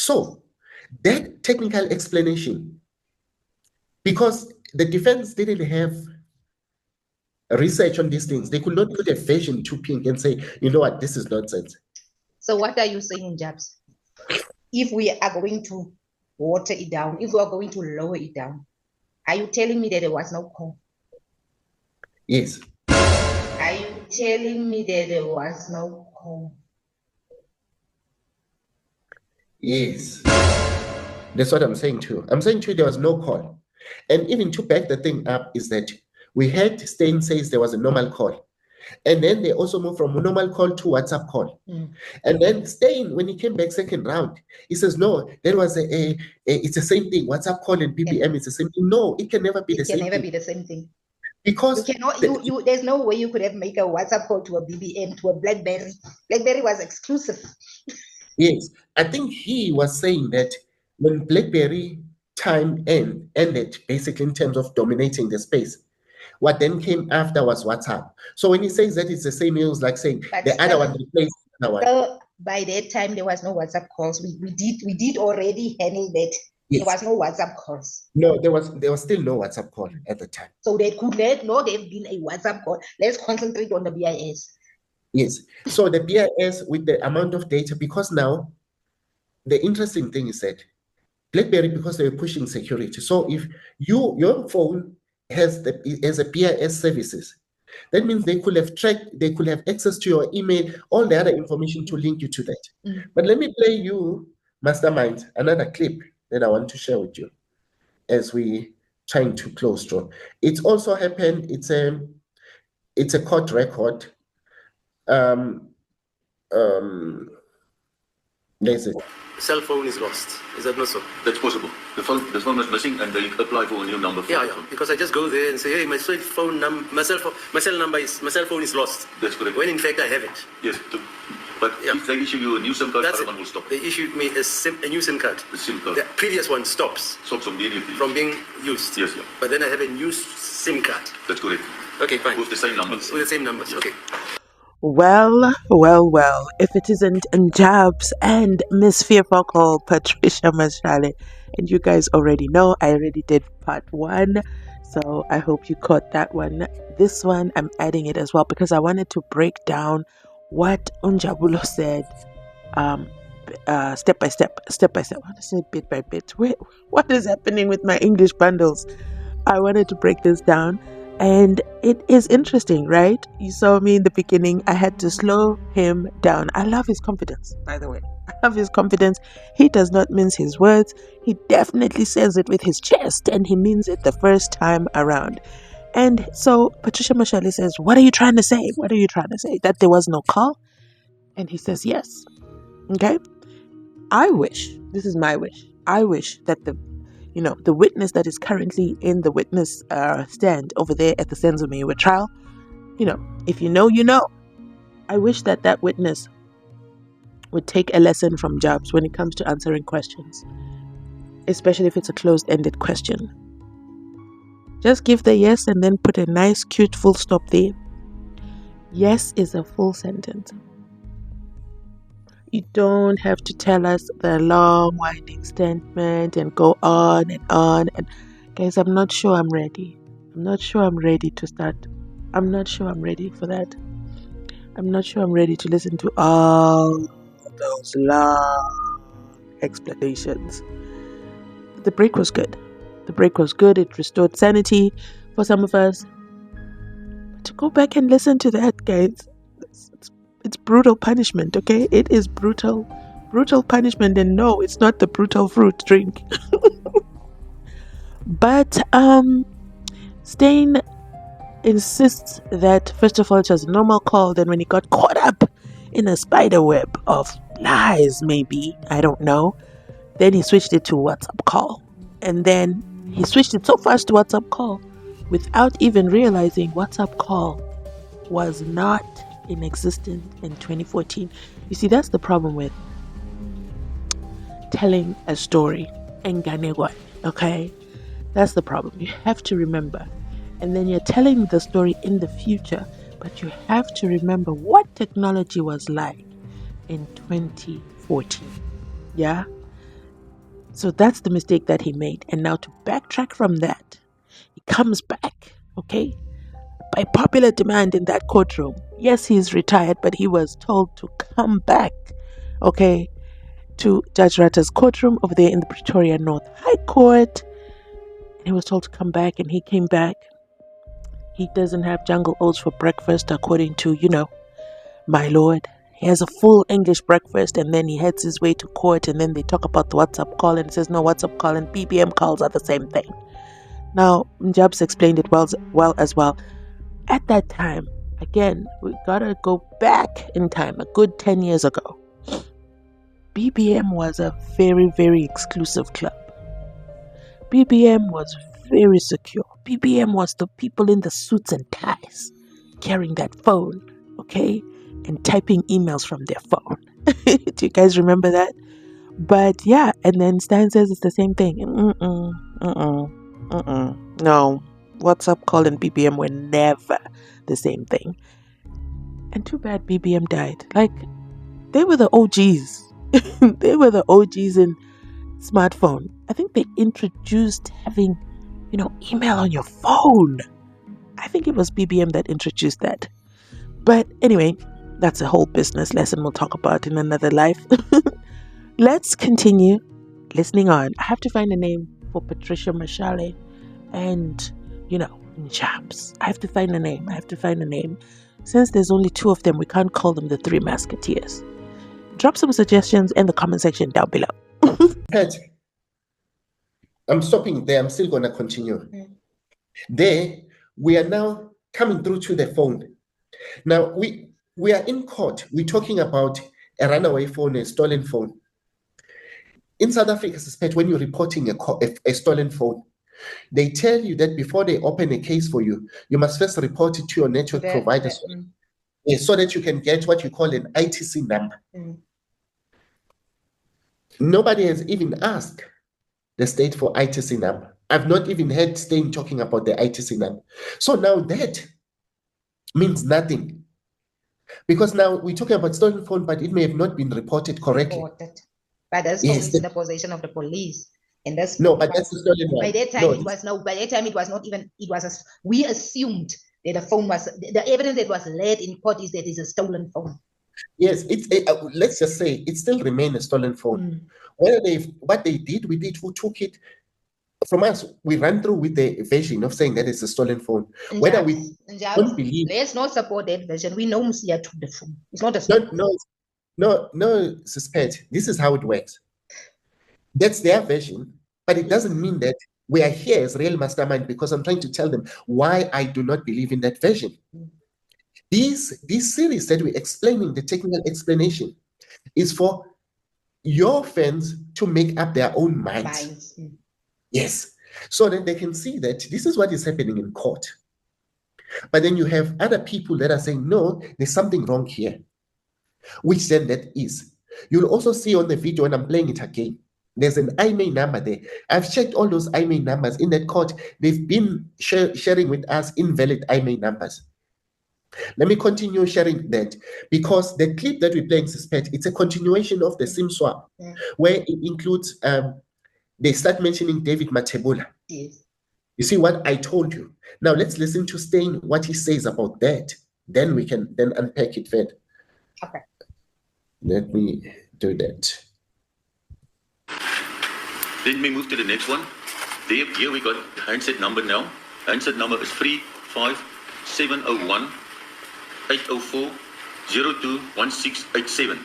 So that technical explanation, because the defense didn't have research on these things, they could not put a version to pink and say, you know what, this is nonsense. So what are you saying, Jabs? If we are going to water it down, if we are going to lower it down, are you telling me that there was no call? Yes. Are you telling me that there was no call? Yes. That's what I'm saying too. I'm saying too there was no call. And even to back the thing up is that we had Stein says there was a normal call. And then they also moved from a normal call to WhatsApp call. And then Stein, when he came back second round, he says, no, that was it's the same thing. WhatsApp call and BBM is the same thing. No, it can never be the same thing. It can never be the same thing. Because you cannot, there's no way you could have make a WhatsApp call to a BBM, to a BlackBerry. BlackBerry was exclusive. Yes, I think he was saying that when BlackBerry time ended, basically in terms of dominating the space, what then came after was WhatsApp. So when he says that it's the same, he was like saying the other one replaced the other one. So by that time there was no WhatsApp calls. We did already handle that. Yes. There was no WhatsApp calls. No, there was still no WhatsApp call at the time. So there could not have been a WhatsApp call. Let's concentrate on the BIS. Yes. So the BIS with the amount of data, because now the interesting thing is that BlackBerry, because they were pushing security. So if your phone has a BIS services, that means they could have access to your email, all the other information to link you to that. But let me play you, Mastermind, another clip that I want to share with you as we trying to close through. It's also happened. It's a court record. There's it. Cell phone is lost. Is that not so? That's possible. The phone is missing, and they apply for a new number. Yeah. Because I just go there and say, hey, my cell phone is lost. That's correct. When in fact I have it. Yes, but if they issue you a new SIM card, the one will stop. They issued me a new SIM card. The SIM card. The previous one stops immediately from being used. Yes, yeah. But then I have a new SIM card. That's correct. Okay, fine. With the same numbers. With the same numbers. Okay. Well, if it isn't Jabs and Miss Fearful Patricia Mashale, and you guys already know, I already did part 1, so I hope you caught that one. This one, I'm adding it as well because I wanted to break down what Unjabulo said step by step. I want to say bit by bit. What is happening with my English bundles? I wanted to break this down. And it is interesting, right? You saw me in the beginning. I had to slow him down. I love his confidence, by the way. I love his confidence. He does not mince his words. He definitely says it with his chest, and he means it the first time around. And so Patricia Mashale says, what are you trying to say? What are you trying to say? That there was no call? And he says, yes. Okay? I wish, this is my wish, I wish that the witness that is currently in the witness stand over there at the Senzomewa trial, if you know, you know. I wish that witness would take a lesson from Jabs when it comes to answering questions, especially if it's a closed-ended question. Just give the yes and then put a nice, cute full stop there. Yes is a full sentence. You don't have to tell us the long winding statement and go on and on. And guys, I'm not sure I'm ready. I'm not sure I'm ready to start. I'm not sure I'm ready for that. I'm not sure I'm ready to listen to all those long explanations. The break was good. It restored sanity for some of us. But to go back and listen to that, guys, it's brutal punishment, okay? It is brutal punishment, and no, it's not the brutal fruit drink. But Stein insists that first of all it was a normal call. Then when he got caught up in a spider web of lies, maybe, I don't know, then he switched it to WhatsApp call. And then he switched it so fast to WhatsApp call without even realizing WhatsApp call was not in existence in 2014. You see, that's the problem with telling a story. Okay? That's the problem. You have to remember. And then you're telling the story in the future, but you have to remember what technology was like in 2014. Yeah? So that's the mistake that he made. And now to backtrack from that, he comes back, okay, by popular demand in that courtroom. Yes, he's retired, but he was told to come back, okay, to Judge Ratta's courtroom over there in the Pretoria North High Court. And he was told to come back, and he came back. He doesn't have jungle oats for breakfast, according to, my lord. He has a full English breakfast, and then he heads his way to court, and then they talk about the WhatsApp call, and he says, no, WhatsApp call and BBM calls are the same thing. Now, Njabs explained it well as well. At that time, again, we gotta go back in time, a good 10 years ago. BBM was a very, very exclusive club. BBM was very secure. BBM was the people in the suits and ties carrying that phone, okay, and typing emails from their phone. Do you guys remember that? But yeah, and then Stan says it's the same thing. No, WhatsApp call and BBM were never the same thing. And too bad BBM died. Like, they were the OGs. They were the OGs in smartphone. I think they introduced having, email on your phone. I think it was BBM that introduced that. But anyway, that's a whole business lesson we'll talk about in another life. Let's continue listening on. I have to find a name for Patricia Mashale and, Njabs. I have to find a name. Since there's only two of them, we can't call them the Three Musketeers. Drop some suggestions in the comment section down below. Pat, I'm stopping there. I'm still going to continue. There, we are now coming through to the phone. Now, we are in court. We're talking about a runaway phone, a stolen phone. In South Africa, suspect when you're reporting a stolen phone, they tell you that before they open a case for you, you must first report it to your network provider so that you can get what you call an ITC number. Nobody has even asked the state for ITC number. I've not even heard Stein talking about the ITC number. So now that means nothing. Because now we're talking about stolen phone, but it may have not been reported correctly. But that's always in the possession of the police. And that's but that's the stolen one. By that time it was not even, we assumed that the phone was, the evidence that was led in court is that it's a stolen phone. Yes, let's just say it still remains a stolen phone. What they did with it, who took it from us, we ran through with the version of saying that it's a stolen phone. Whether we don't believe, let's not support that version. We know Musia took the phone. It's not a stolen phone. No, suspect. This is how it works. That's their version, but it doesn't mean that we are here as real mastermind, because I'm trying to tell them why I do not believe in that version. This series that we're explaining, the technical explanation, is for your fans to make up their own minds. Yes. So that they can see that this is what is happening in court. But then you have other people that are saying, no, there's something wrong here. Which then that is. You'll also see on the video, and I'm playing it again, there's an IMEI number there. I've checked all those IMEI numbers in that court. They've been sharing with us invalid IMEI numbers. Let me continue sharing that, because the clip that we're playing, suspect, it's a continuation of the SIM swap, where it includes, they start mentioning David Matebula. Yes. You see what I told you. Now let's listen to Stein, what he says about that. Then we can then unpack it further. Okay. Let me do that. Let me move to the next one. Here we got the handset number now. Handset number is 35701 804 021687.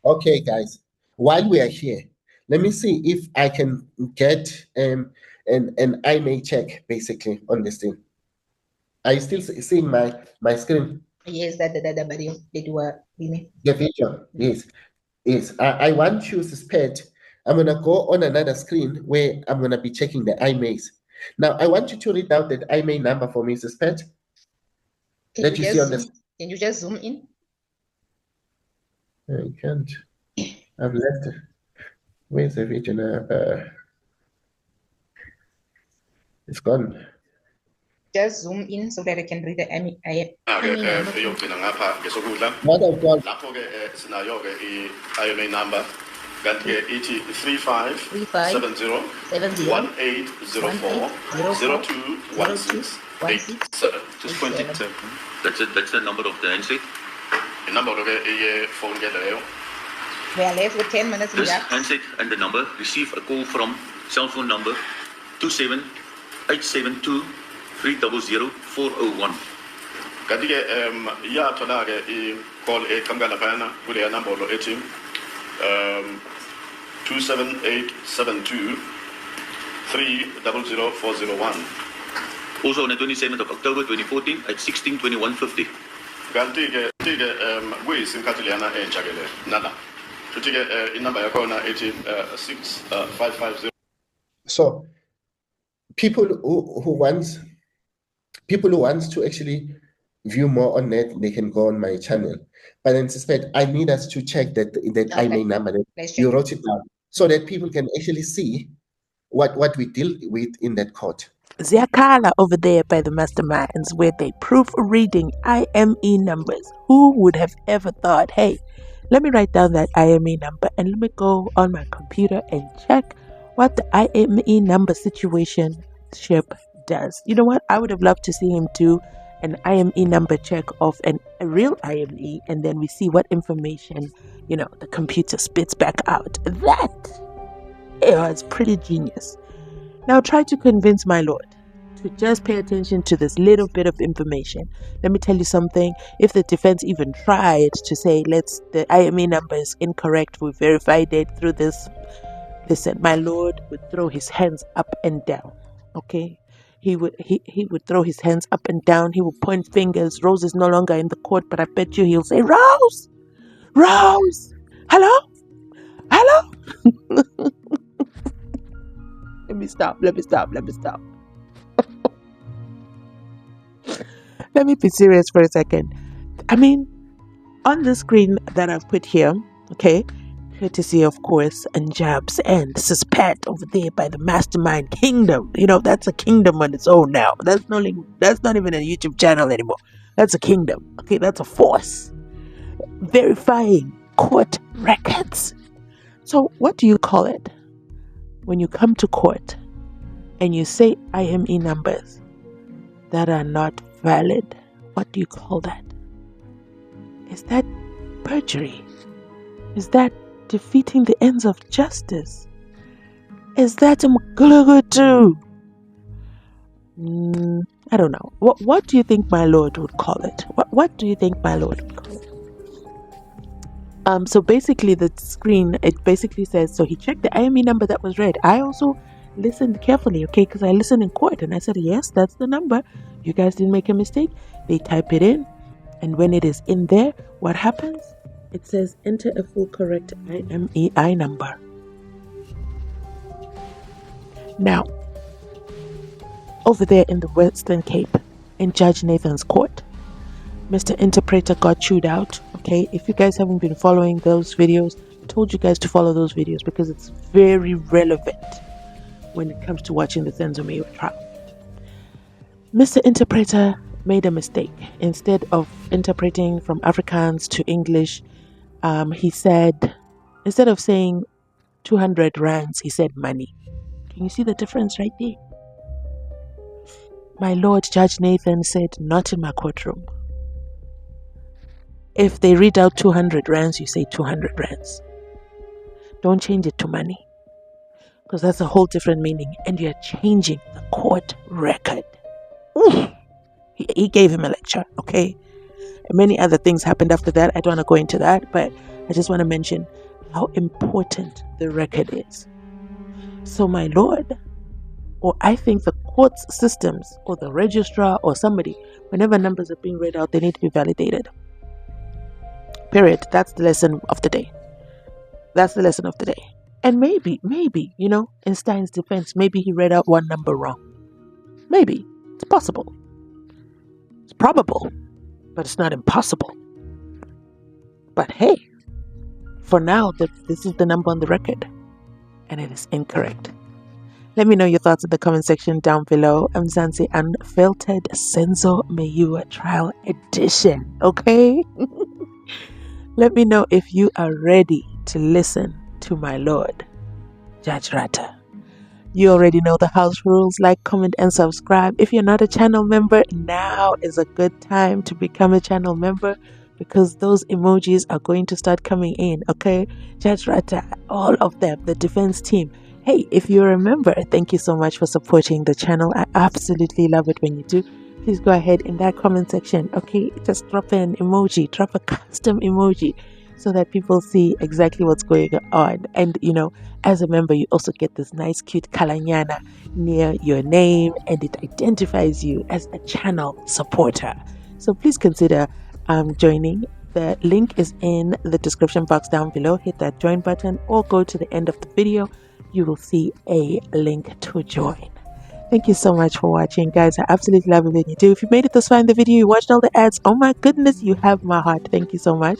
Okay, guys. While we are here, let me see if I can get an IMEI check basically on this thing. Are you still seeing my screen? Yes, that video they do The video, yes. I want you to suspect. I'm gonna go on another screen where I'm gonna be checking the IMEIs. Now I want you to read out that IMEI number for me, suspect. That you see on this. Can you just zoom in? I can't. I've left it. Where's the video now? It's gone. Just zoom in so that I can read the IMEI. What I've got. IMEI number kanti-ke ithi 35 35 70 70 1804 0216 87. Just point it. That's the number of the handset. inombolo ke yefoni ke leyo. We are left with 10 minutes in This that. handset and the number receive a call from cell phone number 27872 300 401. Kanti-ke iyathola ke i-call eqhamuka laphayana kuleya nombolo ethi 27872 300 401. Also on the 27th of October 2014 at 16:21:50. Kanti-ke kuyisimkhathi leyana entsha ke le nala. Futhi-ke inamba yakhona ethi 6550. So people who wants to actually view more on that, they can go on my channel. But instead, I need us to check that IMEI number that Let's you check. wrote it down, so that people can actually see what we deal with in that court. Ziakala over there by the masterminds where they proofreading IME numbers. Who would have ever thought, hey, let me write down that IME number and let me go on my computer and check what the IME number situation ship does. You know what? I would have loved to see him do an IME number check of a real IME, and then we see what information, the computer spits back out. That is pretty genius. Now try to convince my lord to just pay attention to this little bit of information. Let me tell you something. If the defense even tried to say, the IME number is incorrect, we verified it through this, listen, my lord would throw his hands up and down. Okay? He would throw his hands up and down. He would point fingers. Rose is no longer in the court, but I bet you he'll say, Rose! Rose! Hello? Hello? Let me stop. Let me be serious for a second. I mean, on the screen that I've put here, okay, courtesy, of course, and Jabs and Suspat over there by the Mastermind Kingdom. That's a kingdom on its own now. That's not even a YouTube channel anymore. That's a kingdom. Okay, that's a force. Verifying court records. So what do you call it when you come to court and you say IME numbers that are not valid? What do you call that? Is that perjury? Is that defeating the ends of justice? Is that a mgulugudu? I don't know. What do you think my lord would call it? What do you think my lord would call it? So basically the screen, it basically says, so he checked the IME number that was read. I also listened carefully, okay, because I listened in court and I said, yes, that's the number. You guys didn't make a mistake. They type it in, and when it is in there, what happens? It says enter a full correct IMEI number. Now, over there in the Western Cape, in Judge Nathan's court, Mr. Interpreter got chewed out. Okay, if you guys haven't been following those videos, I told you guys to follow those videos because it's very relevant when it comes to watching the Zenzo trial. Mr. Interpreter made a mistake. Instead of interpreting from Afrikaans to English, he said, instead of saying 200 rands, he said money. Can you see the difference right there? My Lord Judge Nathan said, not in my courtroom. If they read out 200 rands, you say 200 rands. Don't change it to money, because that's a whole different meaning, and you're changing the court record. He gave him a lecture, okay? And many other things happened after that. I don't want to go into that, but I just want to mention how important the record is. So my lord, or I think the court's systems, or the registrar, or somebody, whenever numbers are being read out, they need to be validated. Period. That's the lesson of the day. That's the lesson of the day. And maybe, in Stein's defense, maybe he read out one number wrong. Maybe. It's possible. It's probable. But it's not impossible. But hey, for now, this is the number on the record. And it is incorrect. Let me know your thoughts in the comment section down below. Mzansi Unfiltered Senzo Meyua Trial Edition. Okay? Let me know if you are ready to listen to my lord, Judge Rata. You already know the house rules. Like, comment, and subscribe. If you're not a channel member, now is a good time to become a channel member, because those emojis are going to start coming in, okay? Judge Rata, all of them, the defense team. Hey, if you're a member, thank you so much for supporting the channel. I absolutely love it when you do. Please go ahead in that comment section, okay? Just drop an emoji, drop a custom emoji, so that people see exactly what's going on. And as a member, you also get this nice cute kalanyana near your name, and it identifies you as a channel supporter. So please consider joining. The link is in the description box down below. Hit that join button or go to the end of the video. You will see a link to join. Thank you so much for watching, guys. I absolutely love it when you do. If you made it this far in the video, you watched all the ads, oh my goodness, you have my heart. Thank you so much.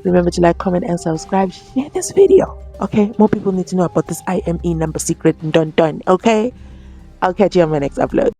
Remember to like, comment, and subscribe. Share this video, okay? More people need to know about this IME number secret and done, okay? I'll catch you on my next upload.